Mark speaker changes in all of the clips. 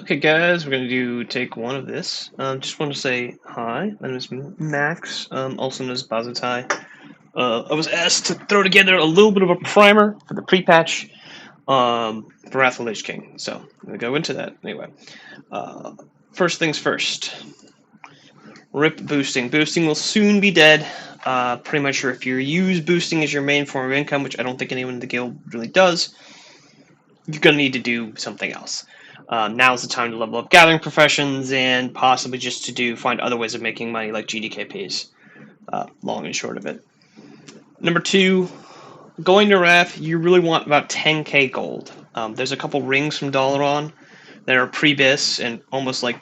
Speaker 1: Okay, guys, we're going to take one of this. Just want to say hi. My name is Max, also known as Bazatai. I was asked to throw together a little bit of a primer for the pre-patch for Wrath of the Lich King. So I'm going to go into that anyway. Uh, First things first. RIP boosting. Boosting will soon be dead. Pretty much sure if you use boosting as your main form of income, which I don't think anyone in the guild really does, you're going to need to do something else. Now's the time to level up gathering professions and possibly just to find other ways of making money like GDKPs. Long and short of it. Number two, going to Wrath, you really want about 10k gold. There's a couple rings from Dalaran that are pre-bis and almost like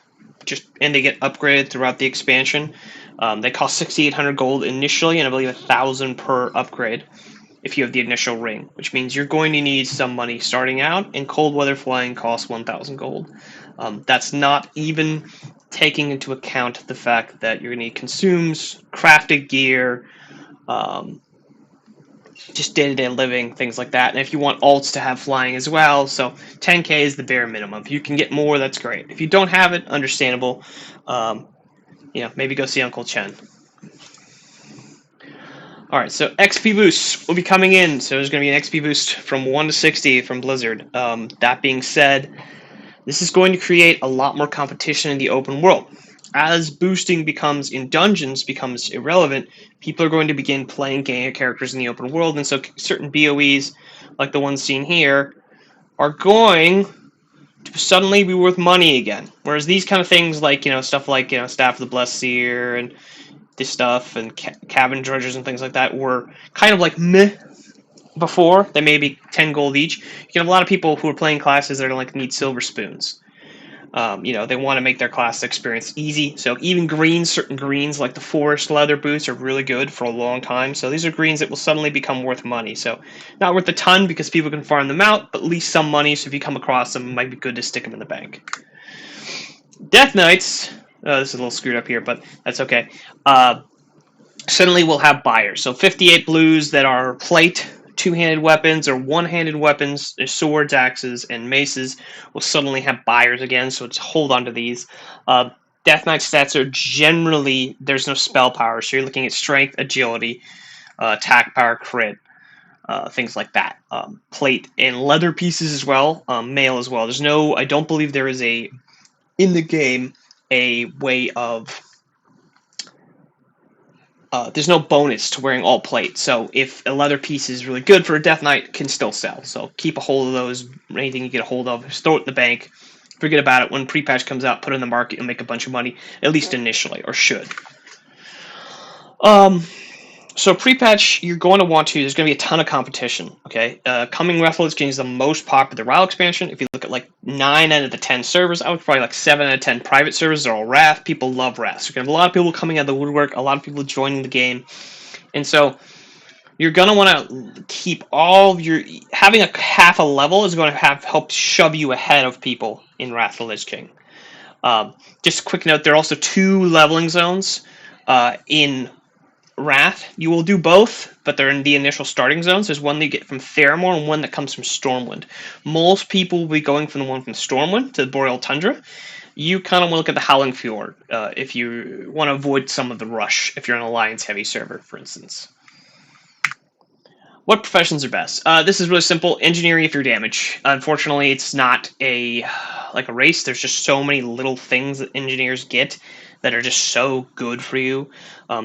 Speaker 1: and they get upgraded throughout the expansion. They cost 6,800 gold initially, and I believe 1,000 per upgrade if you have the initial ring, which means you're going to need some money starting out, and cold weather flying costs 1,000 gold. That's not even taking into account the fact that you're going to need consumes, crafted gear, just day-to-day living, things like that. And if you want alts to have flying as well, so 10k is the bare minimum. If you can get more, that's great. If you don't have it, understandable. Maybe go see Uncle Chen. Alright, so XP boosts will be coming in. So there's going to be an XP boost from 1 to 60 from Blizzard. That being said, this is going to create a lot more competition in the open world. As boosting in dungeons becomes irrelevant, people are going to begin playing characters in the open world, and so certain BOEs, like the ones seen here, are going to suddenly be worth money again. Whereas these kind of things, like stuff like Staff of the Blessed Seer and this stuff and cabin dredgers and things like that, were kind of like meh before. They may be 10 gold each. You can have a lot of people who are playing classes that are like need silver spoons. They want to make their class experience easy. So even certain greens like the forest leather boots are really good for a long time. So these are greens that will suddenly become worth money. So not worth a ton because people can farm them out, but at least some money. So if you come across them, it might be good to stick them in the bank. Death Knights. This is a little screwed up here, but that's okay. Suddenly we'll have buyers. So 58 blues that are plate, two-handed weapons, or one-handed weapons, swords, axes, and maces will suddenly have buyers again, so it's hold on to these. Death Knight stats are generally, there's no spell power, so you're looking at strength, agility, attack power, crit, things like that. Plate and leather pieces as well, mail as well. I don't believe there is in the game, a way of there's no bonus to wearing all plate, so if a leather piece is really good for a Death Knight, it can still sell. So keep a hold of those. Anything you get a hold of, just throw it in the bank. Forget about it. When pre-patch comes out, put it in the market and make a bunch of money, at least initially, or should. So pre-patch, you're going to want to. There's going to be a ton of competition. Okay, coming Wrath of the Lich King is the most popular WoW expansion. If you look at like 9 out of the 10 servers, I would probably like 7 out of 10 private servers are all Wrath. People love Wrath. So you're going to have a lot of people coming out of the woodwork, a lot of people joining the game, and so you're going to want to keep having a half a level is going to help shove you ahead of people in Wrath of the Lich King. Just a quick note: there are also 2 leveling zones in Wrath. You will do both, but they're in the initial starting zones. There's one that you get from Theramore and one that comes from Stormwind. Most people will be going from the one from Stormwind to the Boreal Tundra. You kind of want to look at the Howling Fjord if you want to avoid some of the rush, if you're on an Alliance-heavy server, for instance. What professions are best? This is really simple. Engineering if you're damage. Unfortunately, it's not like a race. There's just so many little things that engineers get that are just so good for you.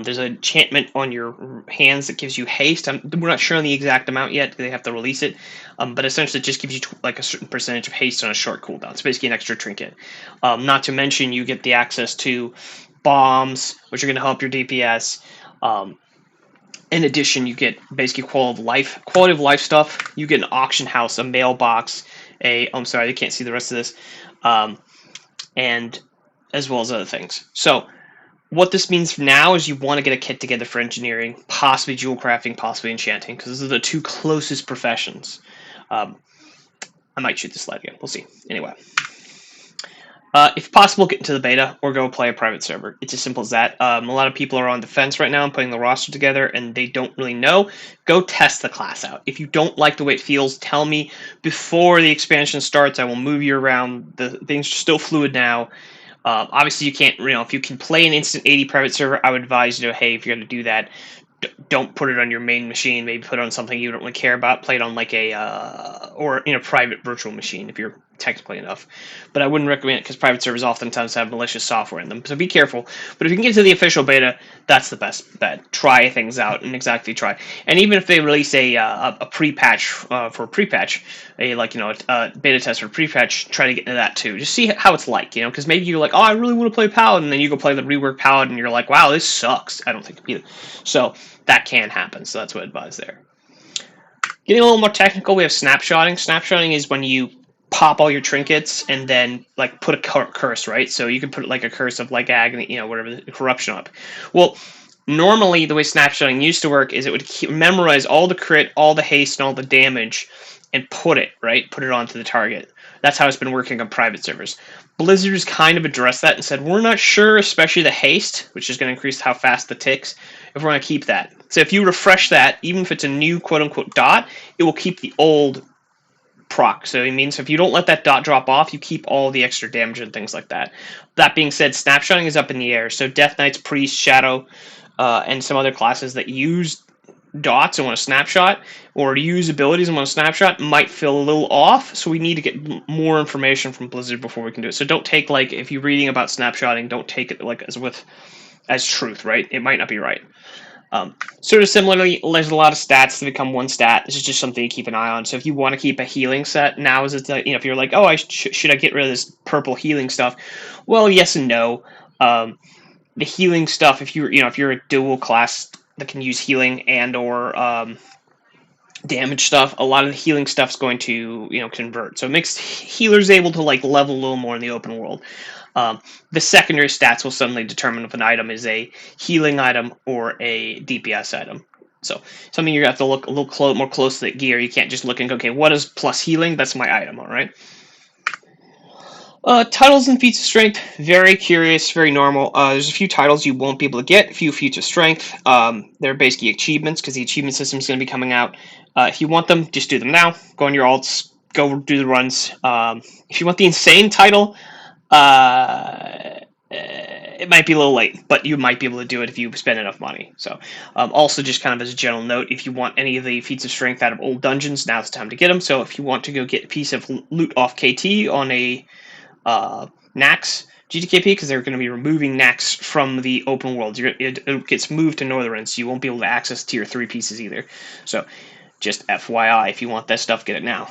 Speaker 1: There's an enchantment on your hands that gives you haste. We're not sure on the exact amount yet. They have to release it. But essentially it just gives you like a certain percentage of haste on a short cooldown. It's basically an extra trinket. Not to mention you get the access to bombs, which are going to help your DPS. In addition, you get basically quality of life stuff. You get an auction house, a mailbox, I'm sorry, I can't see the rest of this, and as well as other things. So what this means now is you want to get a kit together for engineering, possibly jewel crafting, possibly enchanting, because those are the 2 closest professions. I might shoot this slide again. We'll see. Anyway. If possible, get into the beta or go play a private server. It's as simple as that. A lot of people are on the fence right now and putting the roster together, and they don't really know. Go test the class out. If you don't like the way it feels, tell me before the expansion starts. I will move you around. The things are still fluid now. Obviously, you can't, if you can play an instant 80 private server, I would advise you to, hey, if you're going to do that, don't put it on your main machine. Maybe put it on something you don't really care about. Play it on like or in a private virtual machine if you're technically enough. But I wouldn't recommend it because private servers oftentimes have malicious software in them. So be careful. But if you can get to the official beta, that's the best bet. Try things out and exactly try. And even if they release a pre-patch for pre-patch, a beta test for pre-patch, try to get into that too. Just see how it's like, because maybe you're like, oh, I really want to play Paladin, and then you go play the rework Paladin, and you're like, wow, this sucks. I don't think either. So that can happen. So that's what I advise there. Getting a little more technical, we have snapshotting. Snapshotting is when you pop all your trinkets and then like put a curse, right? So you can put like a curse of like agony, whatever, the corruption up. Well, normally the way snapshotting used to work is it would memorize all the crit, all the haste, and all the damage, and put it onto the target. That's how it's been working on private servers. Blizzard's kind of addressed that and said, we're not sure, especially the haste, which is going to increase how fast the ticks, if we're going to keep that. So if you refresh that, even if it's a new quote-unquote dot, it will keep the old proc. So it means if you don't let that dot drop off, you keep all the extra damage and things like that. That being said, snapshotting is up in the air. So Death Knights, Priest, Shadow, and some other classes that use dots and want to snapshot, or use abilities and want to snapshot, might feel a little off. So we need to get more information from Blizzard before we can do it. So don't take, like, if you're reading about snapshotting, don't take it like as truth, right? It might not be right. Sort of similarly, there's a lot of stats to become one stat. This is just something to keep an eye on. So if you want to keep a healing set, now is it, if you're like, oh, should I get rid of this purple healing stuff? Well, yes and no. The healing stuff, if you're a dual class that can use healing and or damage stuff, a lot of the healing stuff's going to convert. So it makes healers able to like level a little more in the open world. The secondary stats will suddenly determine if an item is a healing item or a DPS item. So something you have to look a little more closely at gear. You can't just look and go, okay, what is plus healing? That's my item, all right? Titles and feats of strength, very curious, very normal. There's a few titles you won't be able to get, a few feats of strength. They're basically achievements, because the achievement system is going to be coming out. If you want them, just do them now. Go on your alts, go do the runs. If you want the insane title, it might be a little late, but you might be able to do it if you spend enough money. So, also just kind of as a general note, if you want any of the feats of strength out of old dungeons, now's the time to get them. So if you want to go get a piece of loot off KT on a Nax GTKP, because they're going to be removing Nax from the open world. It gets moved to Northrend, so you won't be able to access tier 3 pieces either. So, just FYI, if you want that stuff, get it now.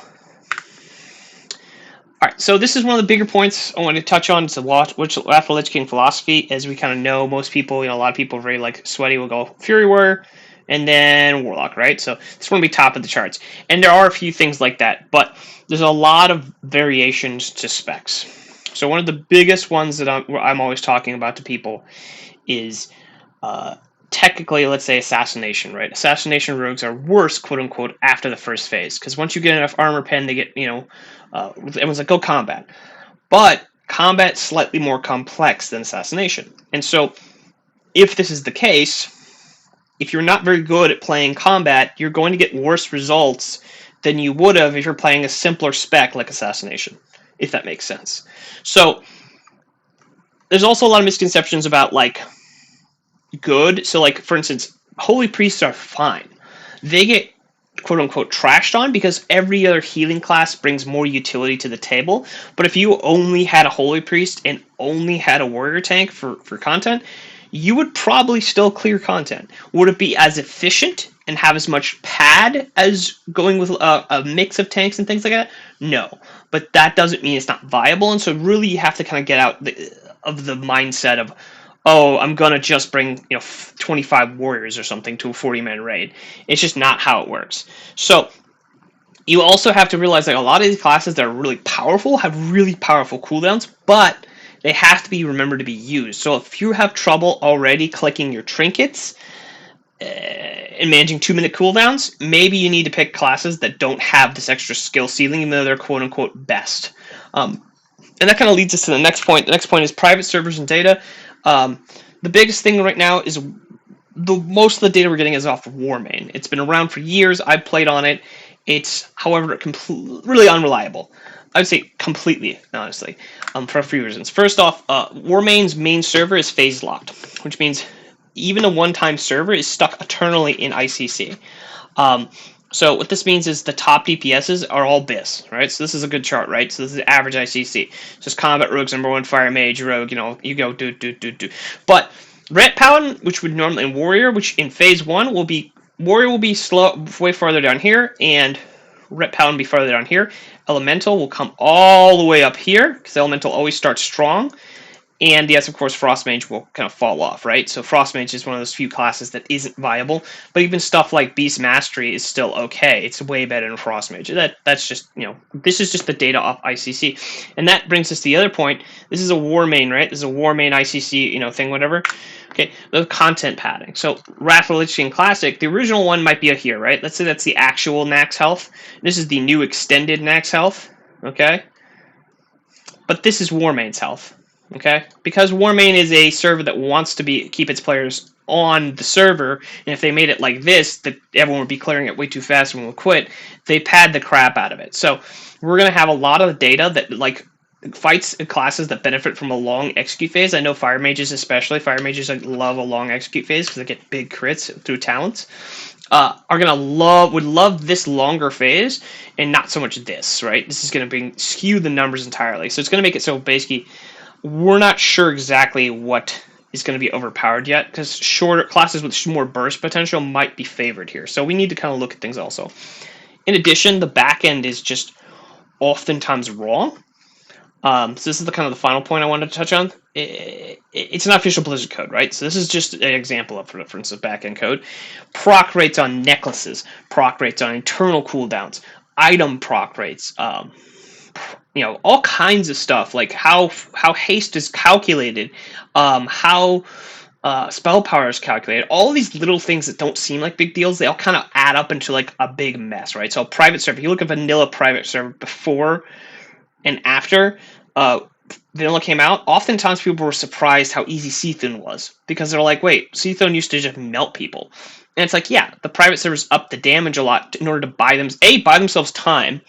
Speaker 1: Alright, so this is one of the bigger points I want to touch on. It's which after Lich King philosophy. As we kind of know, most people, a lot of people are very like sweaty, will go Fury Warrior and then Warlock, right? So this one will be top of the charts. And there are a few things like that, but there's a lot of variations to specs. So one of the biggest ones that I'm always talking about to people is technically, let's say, assassination, right? Assassination rogues are worse, quote unquote, after the first phase, because once you get enough armor pen, they get, everyone's like, go combat. But combat's slightly more complex than assassination. And so, if this is the case, if you're not very good at playing combat, you're going to get worse results than you would have if you're playing a simpler spec like assassination, if that makes sense. So, there's also a lot of misconceptions about, like, good. So, like, for instance, holy priests are fine. They get quote-unquote trashed on because every other healing class brings more utility to the table. But if you only had a holy priest and only had a warrior tank for content, you would probably still clear content. Would it be as efficient and have as much pad as going with a mix of tanks and things like that? No. But that doesn't mean it's not viable, and so really you have to kind of get out of the mindset of, oh, I'm going to just bring 25 warriors or something to a 40-man raid. It's just not how it works. So you also have to realize that a lot of these classes that are really powerful have really powerful cooldowns, but they have to be remembered to be used. So if you have trouble already clicking your trinkets and managing 2-minute cooldowns, maybe you need to pick classes that don't have this extra skill ceiling, even though they're quote-unquote best. And that kind of leads us to the next point. The next point is private servers and data. The biggest thing right now is most of the data we're getting is off of Warmain. It's been around for years. I've played on it. It's, however, really unreliable. I would say completely, honestly, for a few reasons. First off, Warmain's main server is phase locked, which means even a one-time server is stuck eternally in ICC. So what this means is the top DPSs are all BIS, right? So this is a good chart, right? So this is average ICC. Just combat rogues, number one, fire mage, rogue, you go do. But Ret Paladin, which would normally in Warrior, which in phase one Warrior will be slow, way farther down here, and Ret Paladin will be farther down here. Elemental will come all the way up here, because Elemental always starts strong. And yes, of course, Frost Mage will kind of fall off, right? So Frost Mage is one of those few classes that isn't viable. But even stuff like Beast Mastery is still okay. It's way better than Frost Mage. That's just, this is just the data off ICC. And that brings us to the other point. This is a Warmain, right? This is a Warmain ICC, thing, whatever. Okay, the content padding. So Wrath of the Lich King Classic, the original one might be here, right? Let's say that's the actual Nax health. This is the new extended Nax health, okay? But this is Warmain's health. Okay, because Warmain is a server that wants to keep its players on the server, and if they made it like this, that everyone would be clearing it way too fast and will quit. They pad the crap out of it. So we're gonna have a lot of data that fights and classes that benefit from a long execute phase. I know fire mages especially. Fire mages love a long execute phase because they get big crits through talents. Would love this longer phase and not so much this, right? This is gonna skew the numbers entirely. So it's gonna make it so basically we're not sure exactly what is going to be overpowered yet, because shorter classes with more burst potential might be favored here. So we need to kind of look at things also. In addition, the back end is just oftentimes wrong. So this is the final point I wanted to touch on. It's not official Blizzard code, right? So this is just an example of, for instance, of back end code. Proc rates on necklaces, proc rates on internal cooldowns, item proc rates, all kinds of stuff, like how haste is calculated, how spell power is calculated. All these little things that don't seem like big deals, they all kind of add up into like a big mess, right? So private server, if you look at vanilla private server before and after vanilla came out, oftentimes people were surprised how easy Seathun was, because they're like, wait, Seathun used to just melt people. And it's like, yeah, the private servers up the damage a lot in order to buy themselves time,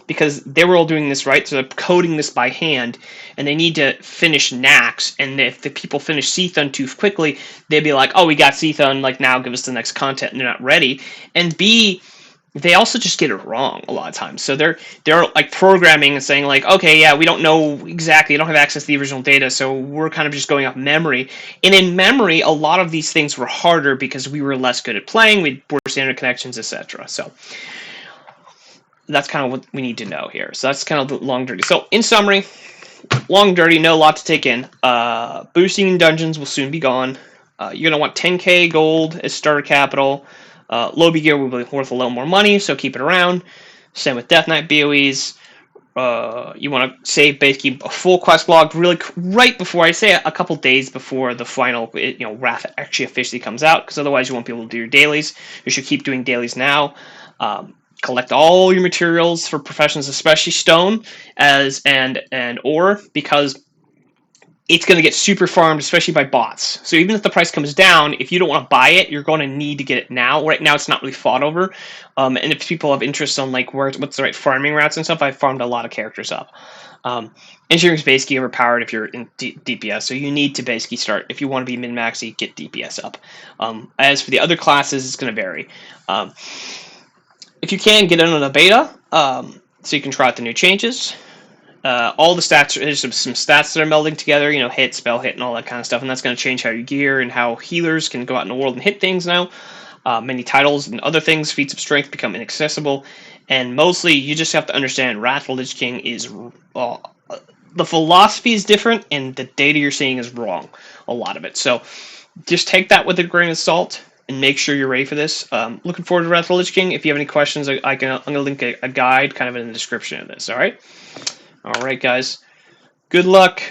Speaker 1: because they were all doing this right, so they're coding this by hand, and they need to finish Nax, and if the people finish Seathun too quickly, they'd be like, oh, we got Seathun, like, now give us the next content, and they're not ready. And B, they also just get it wrong a lot of times. So they're like programming and saying like, okay, yeah, we don't know exactly, don't have access to the original data, so we're kind of just going off memory. And in memory, a lot of these things were harder because we were less good at playing, we had poor standard connections, etc. So that's kind of what we need to know here. So that's kind of the long dirty. So in summary, long dirty, no lot to take in. Boosting dungeons will soon be gone. You're gonna want 10k gold as starter capital. Lobby gear will be worth a little more money, so keep it around. Same with Death Knight BOEs. You want to save basically a full quest log really right before, I say a couple days before the final Wrath actually officially comes out, because otherwise you won't be able to do your dailies. You should keep doing dailies now. Collect all your materials for professions, especially stone and ore, because it's going to get super farmed, especially by bots. So even if the price comes down, if you don't want to buy it, you're going to need to get it now. Right now, it's not really fought over. And if people have interest on like what's the right farming routes and stuff, I've farmed a lot of characters up. Engineering is basically overpowered if you're in DPS, so you need to basically start, if you want to be min-maxy, get DPS up. As for the other classes, it's going to vary. If you can, get in on a beta, so you can try out the new changes. All the stats, there's some stats that are melding together, hit, spell hit, and all that kind of stuff, and that's going to change how you gear and how healers can go out in the world and hit things now. Many titles and other things, feats of strength, become inaccessible, and mostly you just have to understand Wrath of the Lich King is... the philosophy is different, and the data you're seeing is wrong, a lot of it. So just take that with a grain of salt, and make sure you're ready for this. Looking forward to Wrath of the Lich King. If you have any questions, I'm going to link a guide kind of in the description of this, all right? All right, guys. Good luck.